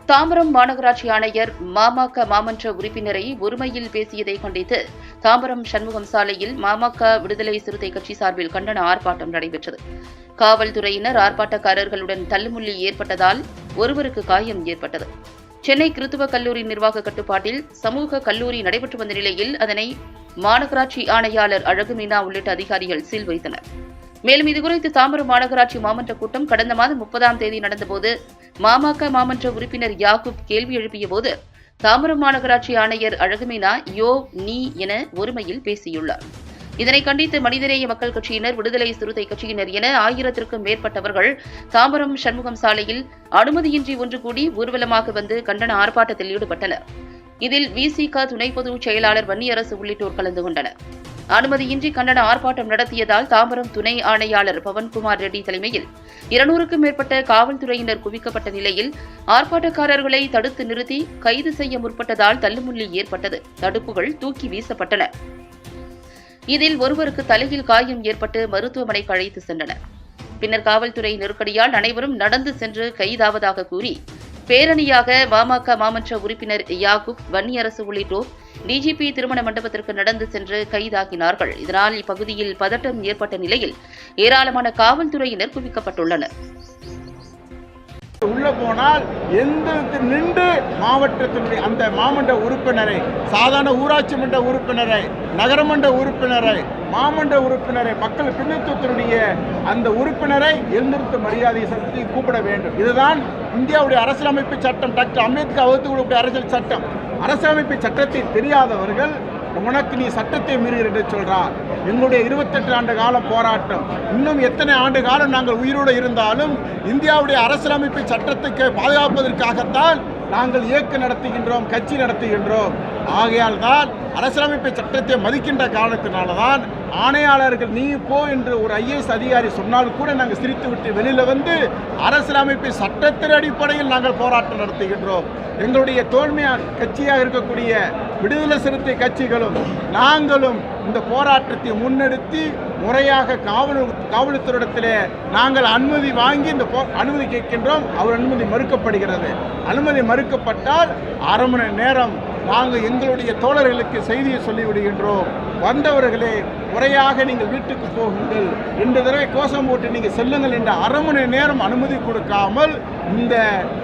தாம்பரம் மாநகராட்சி ஆணையர் மாமக மாமன்ற உறுப்பினரை ஒருமையில் பேசியதை கண்டித்து தாம்பரம் சண்முகம் சாலையில் மாமக விடுதலை சிறுத்தை கட்சி சார்பில் கண்டன ஆர்ப்பாட்டம் நடைபெற்றது. காவல்துறையினர் ஆர்ப்பாட்டக்காரர்களுடன் தள்ளுமுள்ளி ஏற்பட்டதால் ஒருவருக்கு காயம் ஏற்பட்டது. சென்னை கிறித்துவ கல்லூரி நிர்வாக கட்டுப்பாட்டில் சமூக கல்லூரி நடைபெற்று வந்த நிலையில் அதனை மாநகராட்சி ஆணையாளர் அழகுமீனா உள்ளிட்ட அதிகாரிகள் சீல் வைத்தனர். மேலும் இதுகுறித்து தாம்பரம் மாநகராட்சி மாமன்ற கூட்டம் கடந்த மாதம் 30ஆம் தேதி நடந்தபோது மாமக மாமன்ற உறுப்பினர் யாக்கூப் கேள்வி எழுப்பிய போது தாம்பரம் மாநகராட்சி ஆணையர் அழகுமீனா யோ நீ என ஒருமையில் பேசியுள்ளார். இதனை கண்டித்து மனிதநேய மக்கள் கட்சியினர், விடுதலை சிறுத்தை கட்சியினர் என 1000க்கும் மேற்பட்டவர்கள் தாம்பரம் சண்முகம் சாலையில் அனுமதியின்றி ஒன்று கூடி ஊர்வலமாக வந்து கண்டன ஆர்ப்பாட்டத்தில் ஈடுபட்டனர். இதில் விசிக துணை பொதுச் செயலாளர் வன்னியரசு உள்ளிட்டோர் கலந்து கொண்டனர். அனுமதியின்றி கண்டன ஆர்ப்பாட்டம் நடத்தியதால் தாம்பரம் துணை ஆணையாளர் பவன்குமார் ரெட்டி தலைமையில் 200க்கும் மேற்பட்ட காவல்துறையினர் குவிக்கப்பட்ட நிலையில் ஆர்ப்பாட்டக்காரர்களை தடுத்து நிறுத்தி கைது செய்ய முற்பட்டதால் தள்ளுமுள்ளி ஏற்பட்டது. தடுப்புகள் தூக்கி வீசப்பட்டன. இதில் ஒருவருக்கு தலையில் காயம் ஏற்பட்டு மருத்துவமனைக்கு அழைத்து சென்றனர். பின்னர் காவல்துறை நெருக்கடியால் அனைவரும் நடந்து சென்று கைதாவதாக கூறி பேரணியாக மாமக மாமன்ற உறுப்பினர் யாக்கூப், வன்னியரசு உள்ளிட்டோர் டிஜிபி திருமண மண்டபத்திற்கு நடந்து சென்று கைதாகினார்கள். இதனால் இப்பகுதியில் பதட்டம் ஏற்பட்ட நிலையில் ஏராளமான காவல்துறையினர் குவிக்கப்பட்டுள்ளனர். உள்ள போனால் எந்த நின்று மாவட்டத்தினுடைய அந்த மாமன்ற உறுப்பினரை, சாதாரண ஊராட்சி மன்ற உறுப்பினரை, நகரமன்ற உறுப்பினரை, மாமன்ற உறுப்பினரை, மக்கள் பிரதிநிதித்துவத்தினுடைய அந்த உறுப்பினரை எழுந்திருத்த மரியாதையை செலுத்தி கூப்பிட வேண்டும். இதுதான் இந்தியாவுடைய அரசியலமைப்பு சட்டம். டாக்டர் அம்பேத்கர் வகுத்து கொடுத்த அரசியல் சட்டம். அரசியலமைப்பு சட்டத்தை தெரியாதவர்கள் உனக்கு நீ சட்டத்தை மீறுகிற என்று சொல்றார். எங்களுடைய 28 ஆண்டு கால போராட்டம், இன்னும் எத்தனை ஆண்டு காலம் நாங்கள் உயிரோடு இருந்தாலும் இந்தியாவுடைய அரசியலமைப்பு சட்டத்துக்கு பாதுகாப்பதற்காகத்தான் நாங்கள் இயக்கம் நடத்துகின்றோம், கட்சி நடத்துகின்றோம். ஆகையால் தான் அரசியலமைப்பு சட்டத்தை மதிக்கின்ற காரணத்தினால்தான் ஆணையாளர்கள் நீ போ என்று ஒரு IAS அதிகாரி சொன்னால் கூட நாங்கள் சிரித்துவிட்டு வெளியில் வந்து அரசியலமைப்பு சட்டத்தின் அடிப்படையில் நாங்கள் போராட்டம் நடத்துகின்றோம். எங்களுடைய தோல்மையான கட்சியாக இருக்கக்கூடிய விடுதலை சிறுத்தை கட்சிகளும் நாங்களும் இந்த போராட்டத்தை முன்னெடுத்து முறையாக காவல்துறையிடத்திலே நாங்கள் அனுமதி வாங்கி இந்த அனுமதி கேட்கின்றோம். அவர் அனுமதி மறுக்கப்படுகிறது. அனுமதி மறுக்கப்பட்டால் அரை மணி நேரம் நாங்கள் எங்களுடைய தோழர்களுக்கு செய்தியை சொல்லிவிடுகின்றோம். வந்தவர்களே முறையாக நீங்கள் வீட்டுக்கு போகுங்கள், 2 தடவை கோஷம் போட்டு நீங்கள் செல்லுங்கள் என்ற அரை மணி நேரம் அனுமதி கொடுக்காமல் இந்த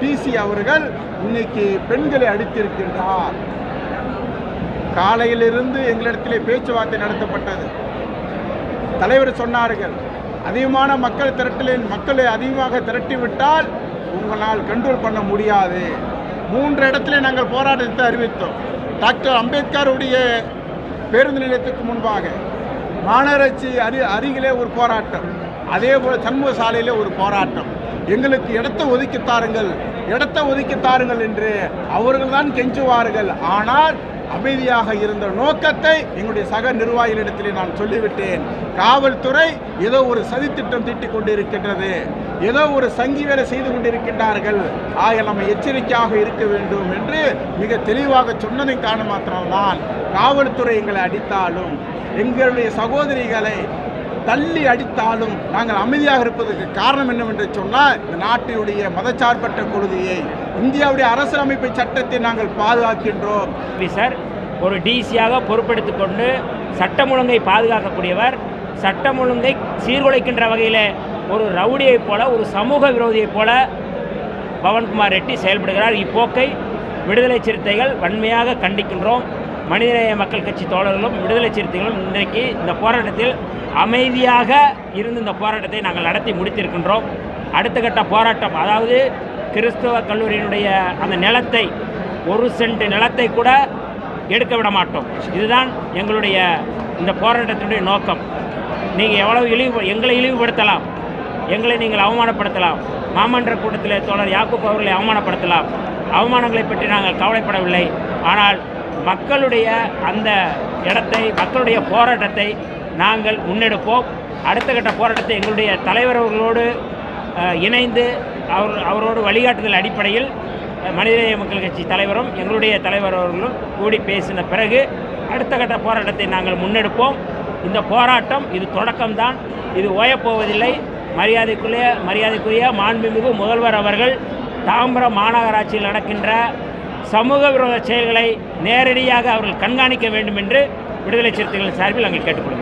டிசி அவர்கள் இன்னைக்கு பெண்களை அடித்திருக்கின்றார். காலையிலிருந்து எங்களிடத்திலே பேச்சுவார்த்தை நடத்தப்பட்டது. தலைவர் சொன்னார்கள், அதிகமான மக்கள் திரட்டலில் மக்களை அதிகமாக திரட்டிவிட்டால் உங்களால் கண்ட்ரோல் பண்ண முடியாது. 3 இடத்துல நாங்கள் போராட்டத்தை அறிவித்தோம். டாக்டர் அம்பேத்கருடைய பேருந்து நிலையத்துக்கு முன்பாக, மாநகராட்சி அருகிலே ஒரு போராட்டம், அதே போல் சண்முக சாலையிலே ஒரு போராட்டம். எங்களுக்கு இடத்தை ஒதுக்கித்தாருங்கள் என்று அவர்கள் தான் கெஞ்சுவார்கள். ஆனால் அமைதியாக இருந்த நோக்கத்தை எங்களுடைய சக நிர்வாகிகளிடத்திலே நான் சொல்லிவிட்டேன். காவல்துறை ஏதோ ஒரு சதித்திட்டம் தீட்டிக் கொண்டிருக்கின்றது, ஏதோ ஒரு சங்கி வேலை செய்து கொண்டிருக்கின்றார்கள். ஆக நம்ம எச்சரிக்கையாக இருக்க வேண்டும் என்று மிக தெளிவாக சொன்னதின் காரணமாத்திரம்தான் காவல்துறை எங்களை அடித்தாலும், எங்களுடைய சகோதரிகளை தள்ளி அடித்தாலும் நாங்கள் அமைதியாக இருப்பதற்கு காரணம் என்னவென்று சொன்னால், இந்த நாட்டினுடைய மதச்சார்பற்ற கொள்கையை, இந்தியாவுடைய அரசியலமைப்பு சட்டத்தை நாங்கள் பாதுகாக்கின்றோம். சார், ஒரு டிசியாக பொறுப்பெடுத்துக் கொண்டு சட்டம் ஒழுங்கை பாதுகாக்கக்கூடியவர், சட்டம் ஒழுங்கை சீர்குலைக்கின்ற வகையில் ஒரு ரவுடியைப் போல, ஒரு சமூக விரோதியைப் போல பவன்குமார் ரெட்டி செயல்படுகிறார். இப்போக்கை விடுதலை சிறுத்தைகள் வன்மையாக கண்டிக்கின்றோம். மனிதநேய மக்கள் கட்சி தோழர்களும் விடுதலை சிறுத்தைகளும் இன்றைக்கு இந்த போராட்டத்தில் அமைதியாக இருந்து இந்த போராட்டத்தை நாங்கள் நடத்தி முடித்திருக்கின்றோம். அடுத்த கட்ட போராட்டம், அதாவது கிறிஸ்தவ கல்லூரியினுடைய அந்த நிலத்தை, 1 சென்ட் நிலத்தை கூட எடுக்க விட மாட்டோம். இதுதான் எங்களுடைய இந்த போராட்டத்தினுடைய நோக்கம். நீங்கள் எவ்வளவு எங்களை இழிவுபடுத்தலாம், எங்களை நீங்கள் அவமானப்படுத்தலாம், மாமன்ற கூட்டத்தில் தோழர் யாக்கூப் அவர்களை அவமானப்படுத்தலாம். அவமானங்களை பற்றி நாங்கள் கவலைப்படவில்லை. ஆனால் மக்களுடைய அந்த இடத்தை, மக்களுடைய போராட்டத்தை நாங்கள் முன்னெடுப்போம். அடுத்த கட்ட போராட்டத்தை எங்களுடைய தலைவர் அவர்களோடு இணைந்து அவரோடு வழிகாட்டுதல் அடிப்படையில் மனிதநேய மக்கள் கட்சி தலைவரும் எங்களுடைய தலைவர் அவர்களும் கூடி பேசின பிறகு அடுத்த கட்ட போராட்டத்தை நாங்கள் முன்னெடுப்போம். இந்த போராட்டம் இது தொடக்கம்தான், இது ஓயப்போவதில்லை. மரியாதைக்குரிய மாண்புமிகு முதல்வர் அவர்கள் தாம்பரம் மாநகராட்சியில் நடக்கின்ற சமூக விரோத செயல்களை நேரடியாக அவர்கள் கண்காணிக்க வேண்டும் என்று விடுதலை சிறுத்தைகள் சார்பில் நாங்கள் கேட்டுக்கொள்கிறோம்.